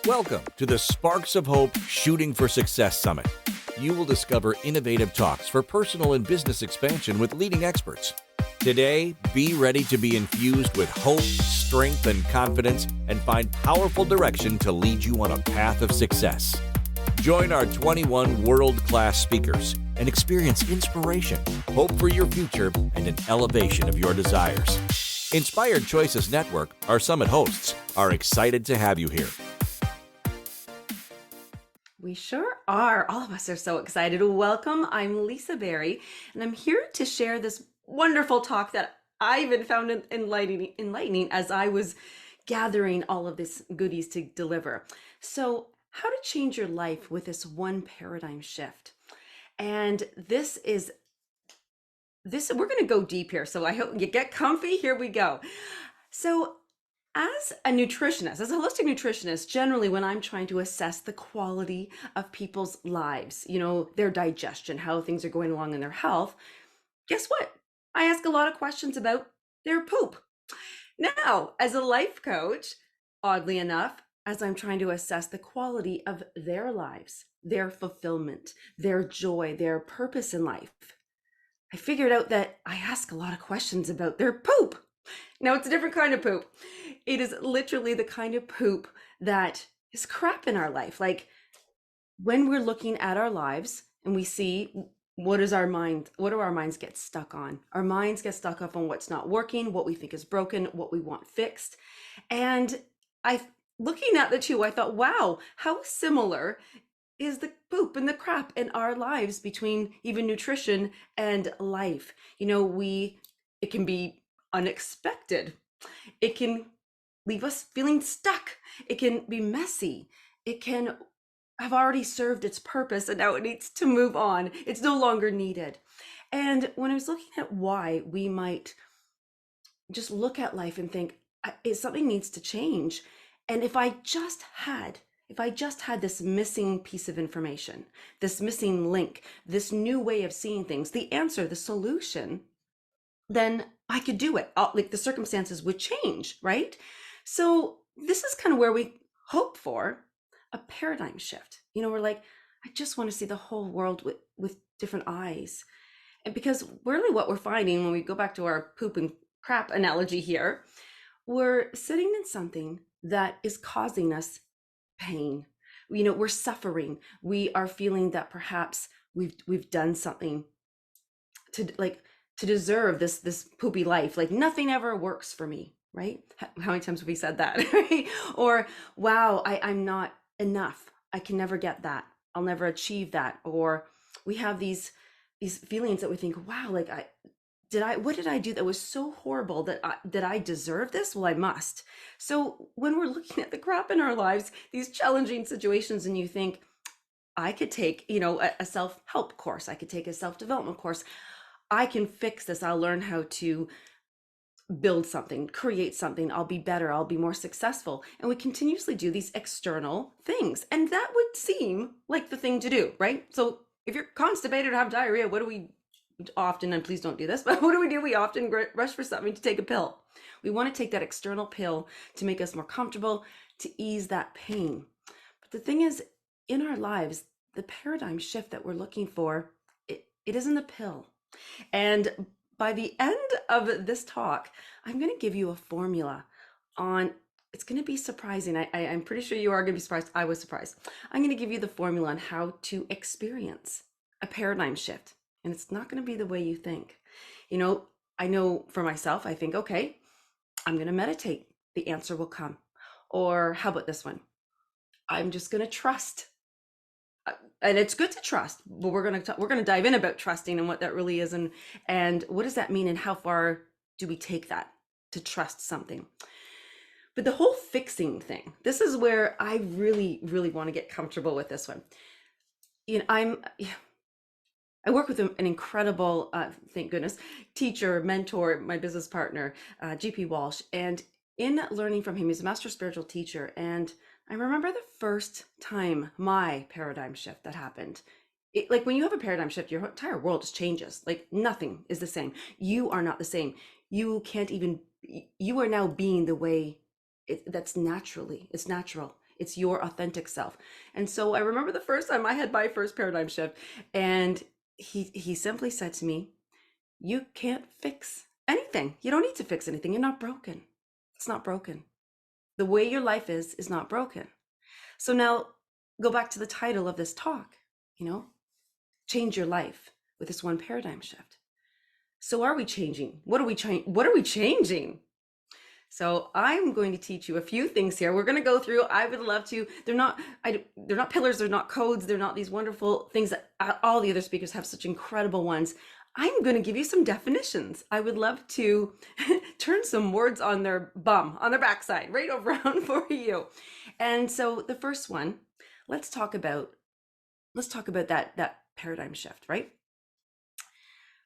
Welcome to the Sparks of Hope Shooting for Success Summit. You will discover innovative talks for personal and business expansion with leading experts. Today, be ready to be infused with hope, strength, and confidence, and find powerful direction to lead you on a path of success. Join our 21 world-class speakers and experience inspiration, hope for your future, and an elevation of your desires. Inspired Choices Network, our summit hosts, are excited to have you here. We sure are. All of us are so excited. Welcome. I'm Lisa Berry, and I'm here to share this wonderful talk that I even found enlightening as I was gathering all of this goodies to deliver. So, how to change your life with this one paradigm shift. And we're going to go deep here. So I hope you get comfy. Here we go. So as a nutritionist, as a holistic nutritionist, generally when I'm trying to assess the quality of people's lives, their digestion, how things are going along in their health, guess what? I ask a lot of questions about their poop. Now, as a life coach, oddly enough, as I'm trying to assess the quality of their lives, their fulfillment, their joy, their purpose in life, I figured out that I ask a lot of questions about their poop. Now, it's a different kind of poop. It is literally the kind of poop that is crap in our life. Like when we're looking at our lives and we see what do our minds get stuck on? Our minds get stuck up on what's not working, what we think is broken, what we want fixed. And looking at the two, I thought, wow, how similar is the poop and the crap in our lives between even nutrition and life. It can be unexpected. It can leave us feeling stuck. It can be messy. It can have already served its purpose and now it needs to move on. It's no longer needed. And when I was looking at why we might just look at life and think, something needs to change. And if I just had this missing piece of information, this missing link, this new way of seeing things, the answer, the solution, then I could do it. Like the circumstances would change, right? So this is kind of where we hope for a paradigm shift. We're like, I just want to see the whole world with different eyes. And because really what we're finding when we go back to our poop and crap analogy here, we're sitting in something that is causing us pain. We're suffering. We are feeling that perhaps we've done something to deserve this poopy life. Like nothing ever works for me, right? How many times have we said that? Right? Or wow, I'm not enough. I can never get that. I'll never achieve that. Or we have these feelings that we think, wow, like what did I do that was so horrible that I deserve this? Well, I must. So when we're looking at the crap in our lives, these challenging situations, and you think, I could take, a self-help course. I could take a self-development course. I can fix this. I'll learn how to build something, create something. I'll be better. I'll be more successful. And we continuously do these external things. And that would seem like the thing to do, right? So if you're constipated or have diarrhea, what do we often, and please don't do this, but what do? We often rush for something to take a pill. We want to take that external pill to make us more comfortable, to ease that pain. But the thing is, in our lives, the paradigm shift that we're looking for, it isn't a pill. And by the end of this talk, I'm going to give you a formula on, it's going to be surprising. I'm pretty sure you are going to be surprised. I was surprised. I'm going to give you the formula on how to experience a paradigm shift. And it's not going to be the way you think. I know for myself, I think, okay, I'm going to meditate. The answer will come. Or how about this one? I'm just going to trust. And it's good to trust, but we're going to dive in about trusting and what that really is, and what does that mean, and how far do we take that to trust something. But the whole fixing thing, this is where I really, really want to get comfortable with this one. I work with an incredible, thank goodness, teacher, mentor, my business partner, GP Walsh. And in learning from him, he's a master spiritual teacher. And I remember the first time my paradigm shift that happened. Like when you have a paradigm shift, your entire world just changes. Like nothing is the same. You are not the same. You are now being the way it's natural. It's your authentic self. And so I remember the first time I had my first paradigm shift, and he simply said to me, "You can't fix anything. You don't need to fix anything. You're not broken. It's not broken. The way your life is not broken." So now go back to the title of this talk, you know, change your life with this one paradigm shift. So are we changing? What are we changing? So I'm going to teach you a few things here. We're going to go through. I would love to. They're not pillars. They're not codes. They're not these wonderful things that all the other speakers have such incredible ones. I'm going to give you some definitions. I would love to turn some words on their backside, right around for you. And so the first one, let's talk about that paradigm shift, right?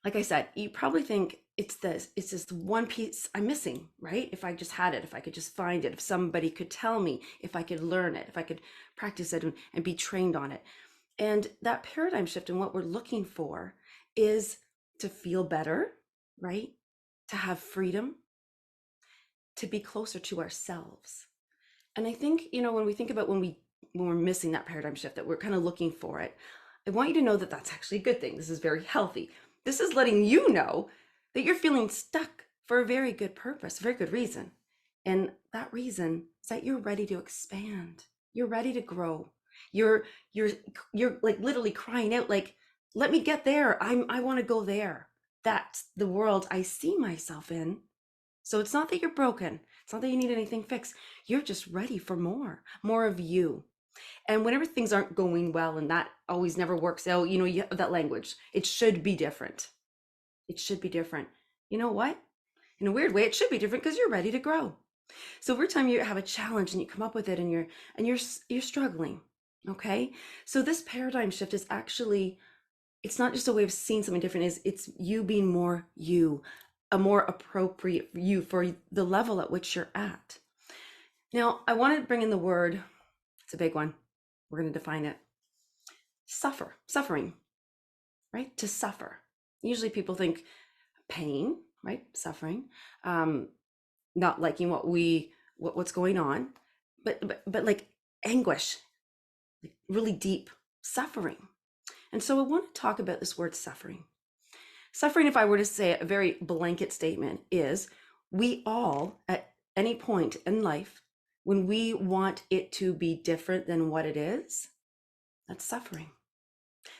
Like I said, you probably think it's this one piece I'm missing, right? If I just had it, if I could just find it, if somebody could tell me, if I could learn it, if I could practice it and be trained on it. And that paradigm shift and what we're looking for is to feel better, right? To have freedom, to be closer to ourselves. And I think, when we think about when we're missing that paradigm shift, that we're kind of looking for it, I want you to know that that's actually a good thing. This is very healthy. This is letting you know that you're feeling stuck for a very good purpose, a very good reason. And that reason is that you're ready to expand. You're ready to grow. You're like literally crying out, like, let me get there. I want to go there. That's the world I see myself in. So it's not that you're broken. It's not that you need anything fixed. You're just ready for more of you. And whenever things aren't going well, and that always never works out, you have that language. It should be different. It should be different. You know what? In a weird way, it should be different because you're ready to grow. So every time you have a challenge and you come up with it and you're struggling, okay? So this paradigm shift is actually, it's not just a way of seeing something different, it's you being more you, a more appropriate you for the level at which you're at. Now, I want to bring in the word, it's a big one. We're going to define it. Suffering, right? To suffer. Usually people think pain, right? Suffering, not liking what's going on, but like anguish, like really deep suffering. And so I want to talk about this word suffering. Suffering, if I were to say it, a very blanket statement, is we all at any point in life, when we want it to be different than what it is, that's suffering.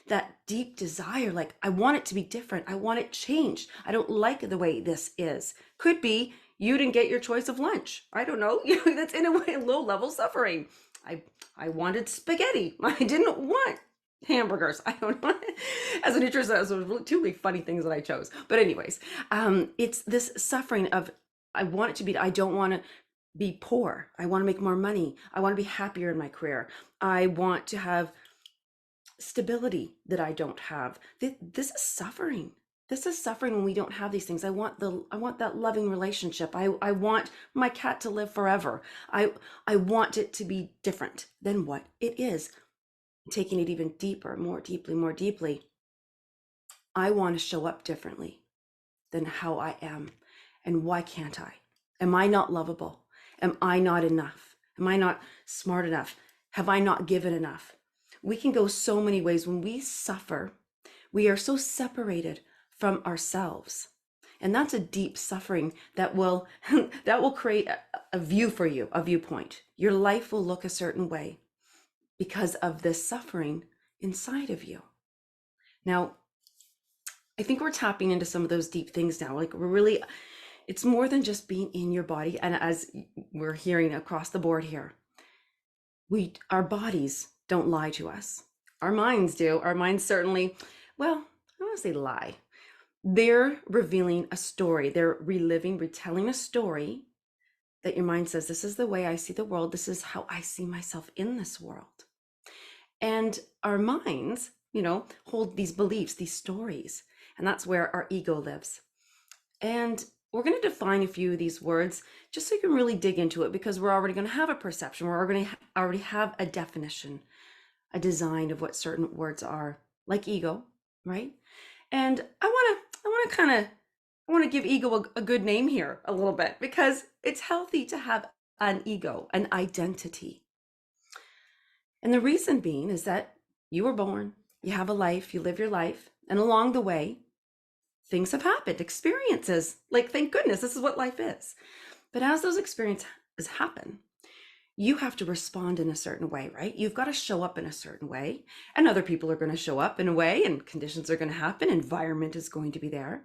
That deep desire, like, I want it to be different. I want it changed. I don't like the way this is. Could be you didn't get your choice of lunch. I don't know. That's in a way low level suffering. I wanted spaghetti. I didn't want hamburgers. I don't know. As a nutritionist, it was two really funny things that I chose. But anyways, it's this suffering of, I want it to be, I don't want to be poor. I want to make more money. I want to be happier in my career. I want to have stability that I don't have. This is suffering. This is suffering when we don't have these things. I want that loving relationship. I want my cat to live forever. I want it to be different than what it is. Taking it even deeper, more deeply. I want to show up differently than how I am. And why can't I? Am I not lovable? Am I not enough? Am I not smart enough? Have I not given enough? We can go so many ways. When we suffer, we are so separated from ourselves. And that's a deep suffering that will create a view for you, a viewpoint. Your life will look a certain way because of this suffering inside of you. Now, I think we're tapping into some of those deep things now. Like, it's more than just being in your body. And as we're hearing across the board here, our bodies don't lie to us. Our minds do. Our minds certainly, well, I don't want to say lie. They're revealing a story. They're retelling a story that your mind says, this is the way I see the world. This is how I see myself in this world. And our minds, hold these beliefs, these stories, and that's where our ego lives. And we're going to define a few of these words just so you can really dig into it, because we're already going to have a perception. We're going to already have a definition, a design of what certain words are, like ego, right? And I want to give ego a good name here a little bit, because it's healthy to have an ego, an identity. And the reason being is that you were born, you have a life, you live your life, and along the way, things have happened, experiences. Like, thank goodness, this is what life is. But as those experiences happen, you have to respond in a certain way, right? You've got to show up in a certain way, and other people are going to show up in a way, and conditions are going to happen, environment is going to be there.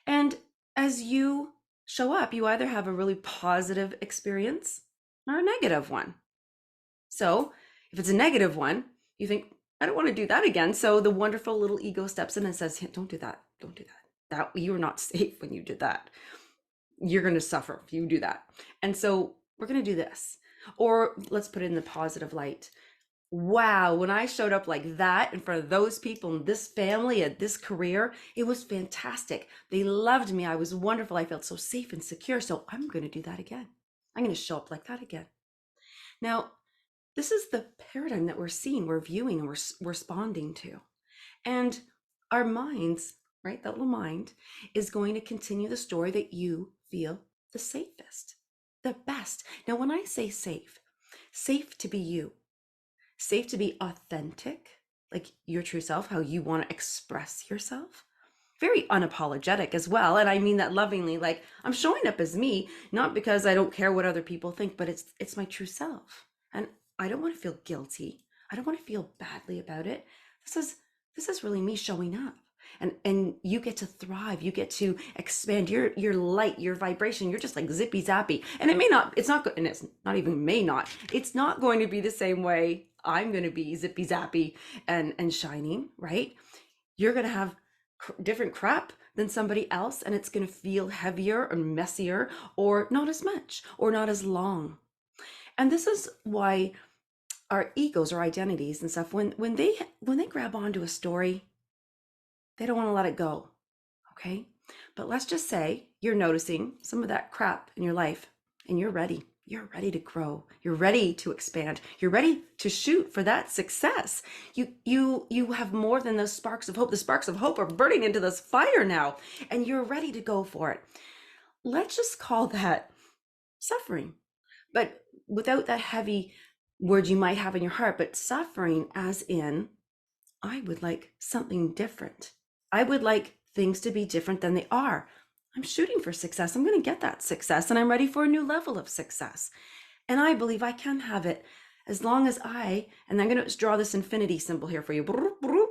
And as you show up, you either have a really positive experience or a negative one. So if it's a negative one, you think, I don't want to do that again. So the wonderful little ego steps in and says, hey, don't do that. Don't do that. That you're not safe when you did that. You're going to suffer if you do that. And so we're going to do this. Or let's put it in the positive light. Wow, when I showed up like that in front of those people in this family at this career, it was fantastic. They loved me. I was wonderful. I felt so safe and secure. So I'm going to do that again. I'm going to show up like that again. Now, this is the paradigm that we're seeing, we're viewing, and we're responding to. And our minds, right, that little mind is going to continue the story that you feel the safest, the best. Now, when I say safe, safe to be you, safe to be authentic, like your true self, how you want to express yourself, very unapologetic as well. And I mean that lovingly, like I'm showing up as me, not because I don't care what other people think, but it's my true self. And I don't want to feel guilty. I don't want to feel badly about it. This is really me showing up. And you get to thrive. You get to expand your light, your vibration. You're just like zippy zappy. And it's not going to be the same way I'm going to be zippy zappy and shining, right? You're going to have different crap than somebody else, and it's going to feel heavier or messier or not as much or not as long. And this is why our egos or identities and stuff, when they grab onto a story, they don't want to let it go. Okay. But let's just say you're noticing some of that crap in your life and you're ready. You're ready to grow. You're ready to expand. You're ready to shoot for that success. You have more than those sparks of hope. The sparks of hope are burning into this fire now, and you're ready to go for it. Let's just call that suffering, but without that heavy word you might have in your heart, but suffering as in, I would like something different. I would like things to be different than they are. I'm shooting for success. I'm going to get that success, and I'm ready for a new level of success. And I believe I can have it as long as and I'm going to draw this infinity symbol here for you,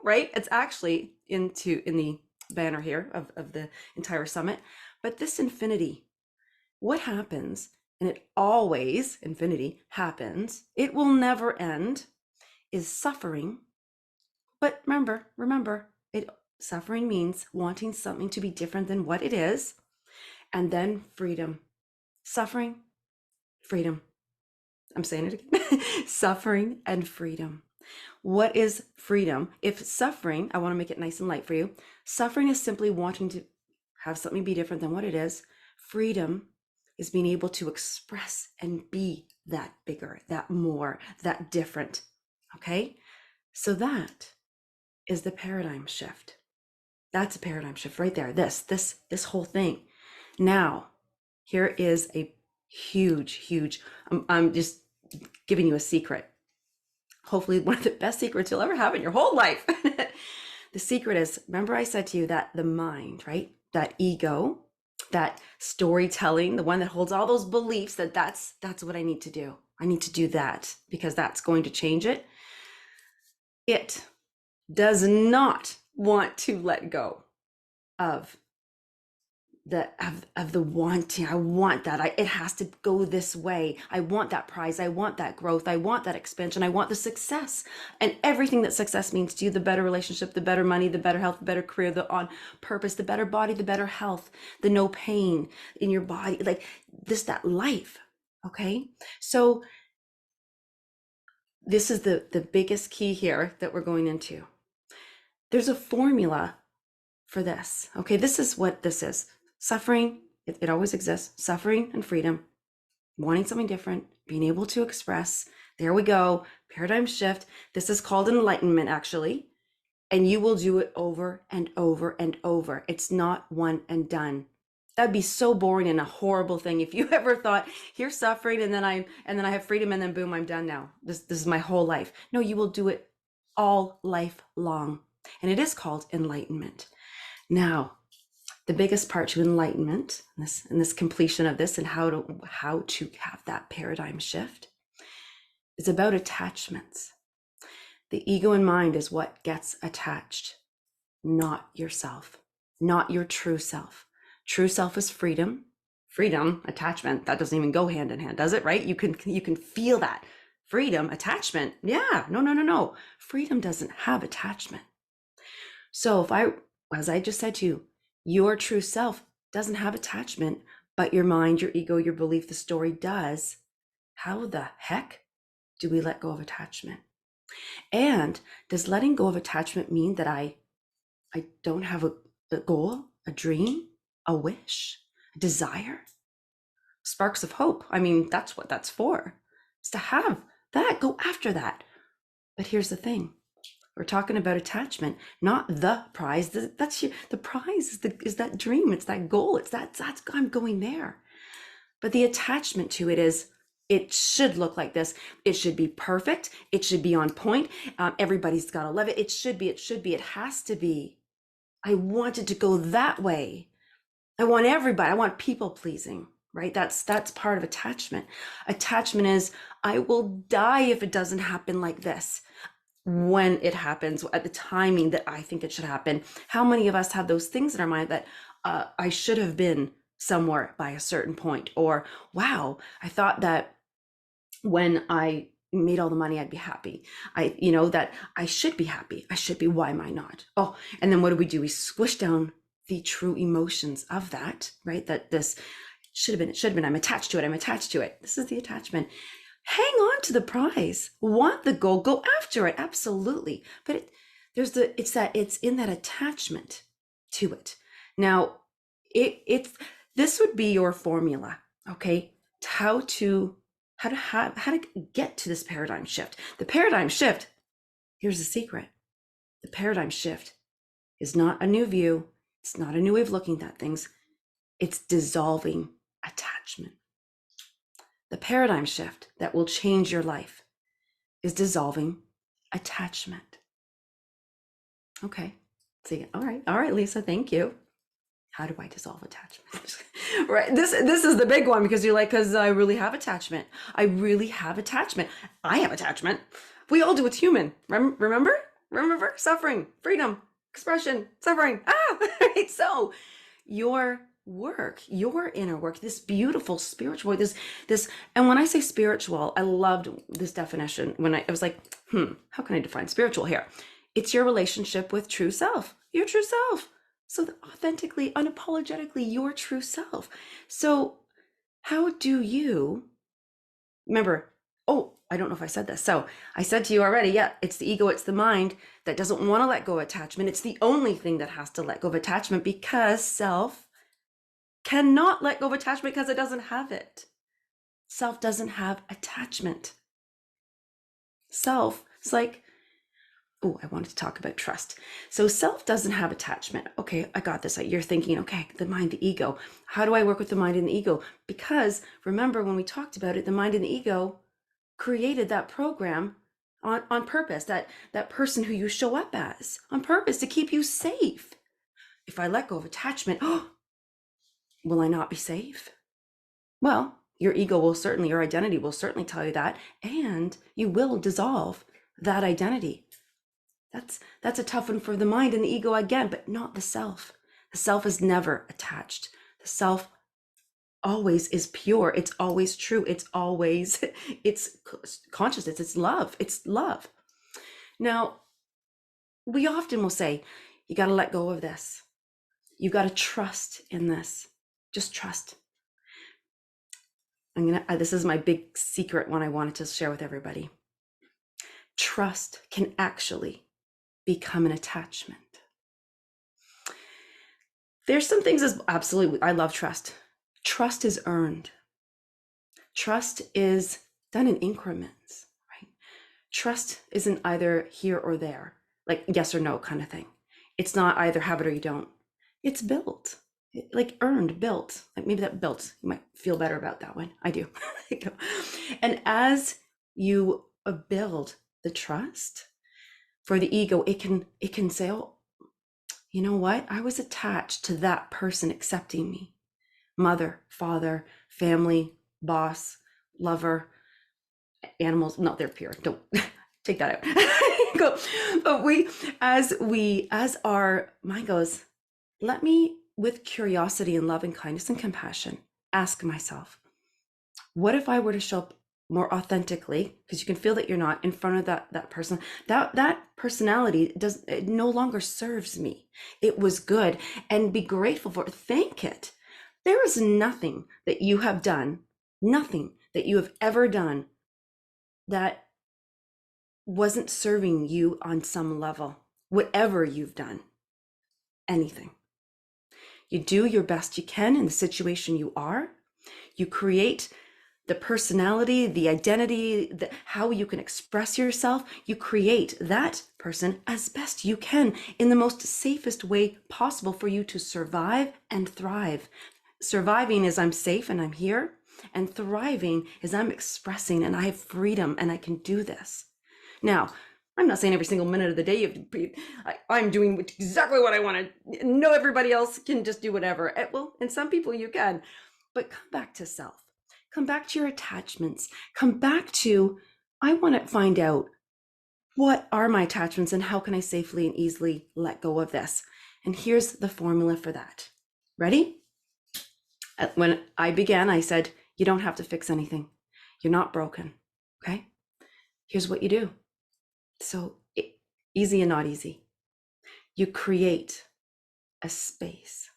right? It's actually in the banner here of the entire summit. But this infinity, what happens, and it always, infinity happens, it will never end, is suffering. But remember, suffering means wanting something to be different than what it is, and then freedom. Suffering, freedom. I'm saying it again. Suffering and freedom. What is freedom? If suffering, I want to make it nice and light for you. Suffering is simply wanting to have something be different than what it is. Freedom is being able to express and be that bigger, that more, that different. Okay? So that is the paradigm shift. That's a paradigm shift right there. This whole thing. Now, here is a huge, I'm just giving you a secret. Hopefully one of the best secrets you'll ever have in your whole life. The secret is, remember I said to you that the mind, right? That ego, that storytelling, the one that holds all those beliefs, that's what I need to do. I need to do that because that's going to change it. It does not want to let go of the wanting. I want that. It has to go this way. I want that prize. I want that growth. I want that expansion. I want the success and everything that success means to you, the better relationship, the better money, the better health, the better career, the on purpose, the better body, the better health, the no pain in your body, like that life. Okay. So this is the biggest key here that we're going into. There's a formula for this. Okay. This is what this is. Suffering, it always exists. Suffering and freedom, wanting something different, being able to express. There we go. Paradigm shift. This is called enlightenment, actually. And you will do it over and over and over. It's not one and done. That'd be so boring and a horrible thing if you ever thought, here's suffering and then I have freedom and then boom, I'm done now. This is my whole life. No, you will do it all life long. And it is called enlightenment. Now, the biggest part to enlightenment, this completion of this and how to have that paradigm shift is about attachments. The ego and mind is what gets attached, not yourself, not your true self. True self is freedom. Freedom, attachment, that doesn't even go hand in hand, does it? Right? You can feel that. Freedom, attachment. Yeah, no. Freedom doesn't have attachment. So as I just said to you, your true self doesn't have attachment, but your mind, your ego, your belief, the story does. How the heck do we let go of attachment? And does letting go of attachment mean that I don't have a goal, a dream, a wish, a desire? Sparks of hope. I mean, that's what that's for. Is to have that, go after that. But here's the thing. We're talking about attachment, not the prize. The prize is that dream. It's that goal. That's I'm going there. But the attachment to it is, it should look like this. It should be perfect. It should be on point. Everybody's got to love it. It should be. It has to be. I want it to go that way. I want everybody. I want people pleasing, right? That's part of attachment. Attachment is, I will die if it doesn't happen like this. When it happens, at the timing that I think it should happen. How many of us have those things in our mind that I should have been somewhere by a certain point? Or, wow, I thought that when I made all the money, I'd be happy. That I should be happy. I should be, why am I not? Oh, and then what do? We squish down the true emotions of that, right? That this should have been, I'm attached to it. This is the attachment. Hang on to the prize, want the goal, go after it. Absolutely. But it's in that attachment to it. Now, this would be your formula, okay? How to get to this paradigm shift. The paradigm shift, here's the secret. The paradigm shift is not a new view. It's not a new way of looking at things. It's dissolving attachment. The paradigm shift that will change your life is dissolving attachment. Okay. See, all right, Lisa, thank you. How do I dissolve attachment? Right. This is the big one, because you're like, because I really have attachment. I really have attachment. I have attachment. We all do. It's human. Remember? Suffering, freedom, expression, suffering. Right. So your work, your inner work, this beautiful spiritual, this, and when I say spiritual, I loved this definition when I was like, how can I define spiritual here? It's your relationship with true self, your true self. So authentically, unapologetically, your true self. So how do you remember? Oh, I don't know if I said this. So I said to you already, yeah, it's the ego, it's the mind that doesn't want to let go of attachment. It's the only thing that has to let go of attachment, because self cannot let go of attachment because it doesn't have it. Self doesn't have attachment. Self, it's like, oh, I wanted to talk about trust. So self doesn't have attachment. Okay, I got this. You're thinking, okay, the mind, the ego. How do I work with the mind and the ego? Because remember when we talked about it, the mind and the ego created that program on purpose, that person who you show up as on purpose to keep you safe. If I let go of attachment, will I not be safe? Well, your ego will certainly, your identity will certainly tell you that, and you will dissolve that identity. That's a tough one for the mind and the ego again, but not the self. The self is never attached. The self always is pure. It's always true. It's consciousness. It's love. It's love. Now, we often will say, you got to let go of this. You got to trust in this. Just trust. This is my big secret one I wanted to share with everybody. Trust can actually become an attachment. There's some things absolutely, I love trust. Trust is earned. Trust is done in increments, right? Trust isn't either here or there, like yes or no kind of thing. It's not either have it or you don't. It's built. like earned, built, like maybe that built, you might feel better about that one. I do. And as you build the trust for the ego, it can say, oh, you know what? I was attached to that person accepting me. Mother, father, family, boss, lover, animals. No, they're pure. Don't take that out. Go. But as our mind goes, let me, with curiosity and love and kindness and compassion, ask myself, what if I were to show up more authentically, because you can feel that you're not in front of that person, that personality it no longer serves me. It was good, and be grateful for it. Thank it. There is nothing that you have done, nothing that you have ever done that wasn't serving you on some level. Whatever you've done, anything. You do your best you can in the situation you are. You create the personality, the identity, how you can express yourself. You create that person as best you can in the most safest way possible for you to survive and thrive. Surviving is I'm safe and I'm here, and thriving is I'm expressing and I have freedom and I can do this. Now, I'm not saying every single minute of the day you have to be, I'm doing exactly what I want to. No, everybody else can just do whatever. Well, and some people you can, but come back to self. Come back to your attachments. Come back to, I want to find out, what are my attachments and how can I safely and easily let go of this? And here's the formula for that. Ready? When I began, I said, you don't have to fix anything. You're not broken. Okay? Here's what you do. So easy and not easy. You create a space.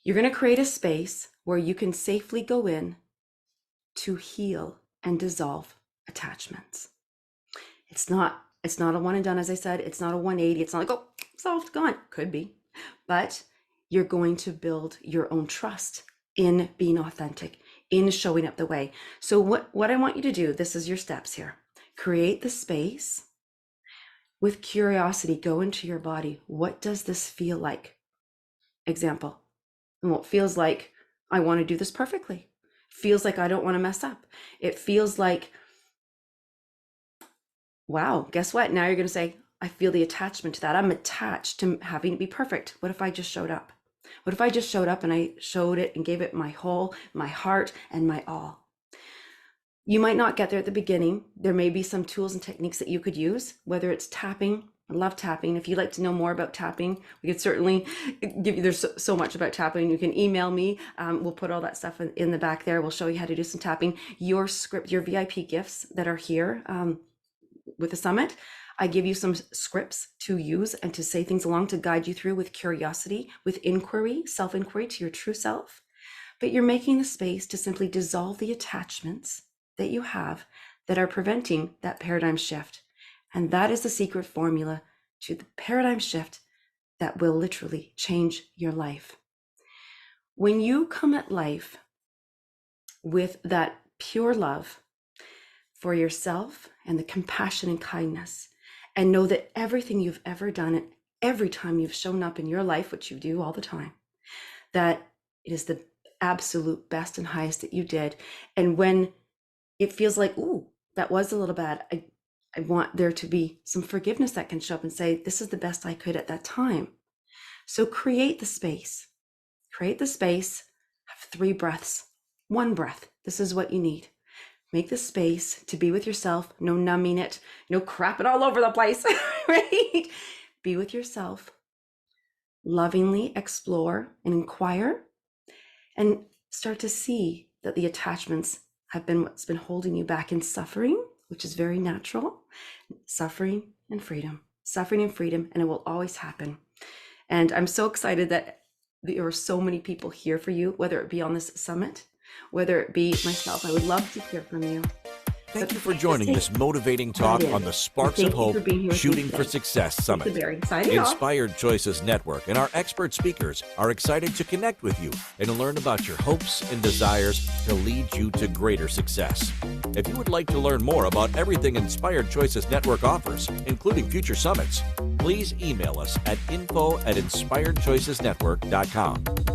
You're going to create a space where you can safely go in to heal and dissolve attachments. It's not a one and done, as I said. It's not a 180. It's not like, oh, solved, gone. Could be. But you're going to build your own trust in being authentic, in showing up the way. So what I want you to do, this is your steps here. Create the space. With curiosity, go into your body. What does this feel like? Example. And what feels like, I want to do this perfectly. Feels like I don't want to mess up. It feels like, wow, guess what? Now you're going to say, I feel the attachment to that. I'm attached to having it be perfect. What if I just showed up? What if I just showed up and I showed it and gave it my whole, my heart, and my all? You might not get there at the beginning. There may be some tools and techniques that you could use, whether it's tapping. I love tapping. If you'd like to know more about tapping, we could certainly give you, there's so much about tapping. You can email me. We'll put all that stuff in the back there. We'll show you how to do some tapping. Your script, your VIP gifts that are here with the summit, I give you some scripts to use and to say things along to guide you through with curiosity, with inquiry, self-inquiry to your true self. But you're making the space to simply dissolve the attachments that you have that are preventing that paradigm shift. And that is the secret formula to the paradigm shift that will literally change your life. When you come at life with that pure love for yourself and the compassion and kindness, and know that everything you've ever done and every time you've shown up in your life, which you do all the time, that it is the absolute best and highest that you did. And when it feels like, ooh, that was a little bad, I want there to be some forgiveness that can show up and say, this is the best I could at that time. So create the space. Create the space. Have 3 breaths. 1 breath. This is what you need. Make the space to be with yourself. No numbing it. No crapping all over the place. Right? Be with yourself. Lovingly explore and inquire. And start to see that the attachments have been what's been holding you back in suffering, which is very natural. Suffering and freedom. Suffering and freedom. And it will always happen. And I'm so excited that there are so many people here for you, whether it be on this summit, whether it be myself. I would love to hear from you. Thank you for joining this motivating talk on the Sparks of Hope Shooting for Success Summit. Inspired Choices Network and our expert speakers are excited to connect with you and learn about your hopes and desires to lead you to greater success. If you would like to learn more about everything Inspired Choices Network offers, including future summits, please email us at info@inspiredchoicesnetwork.com.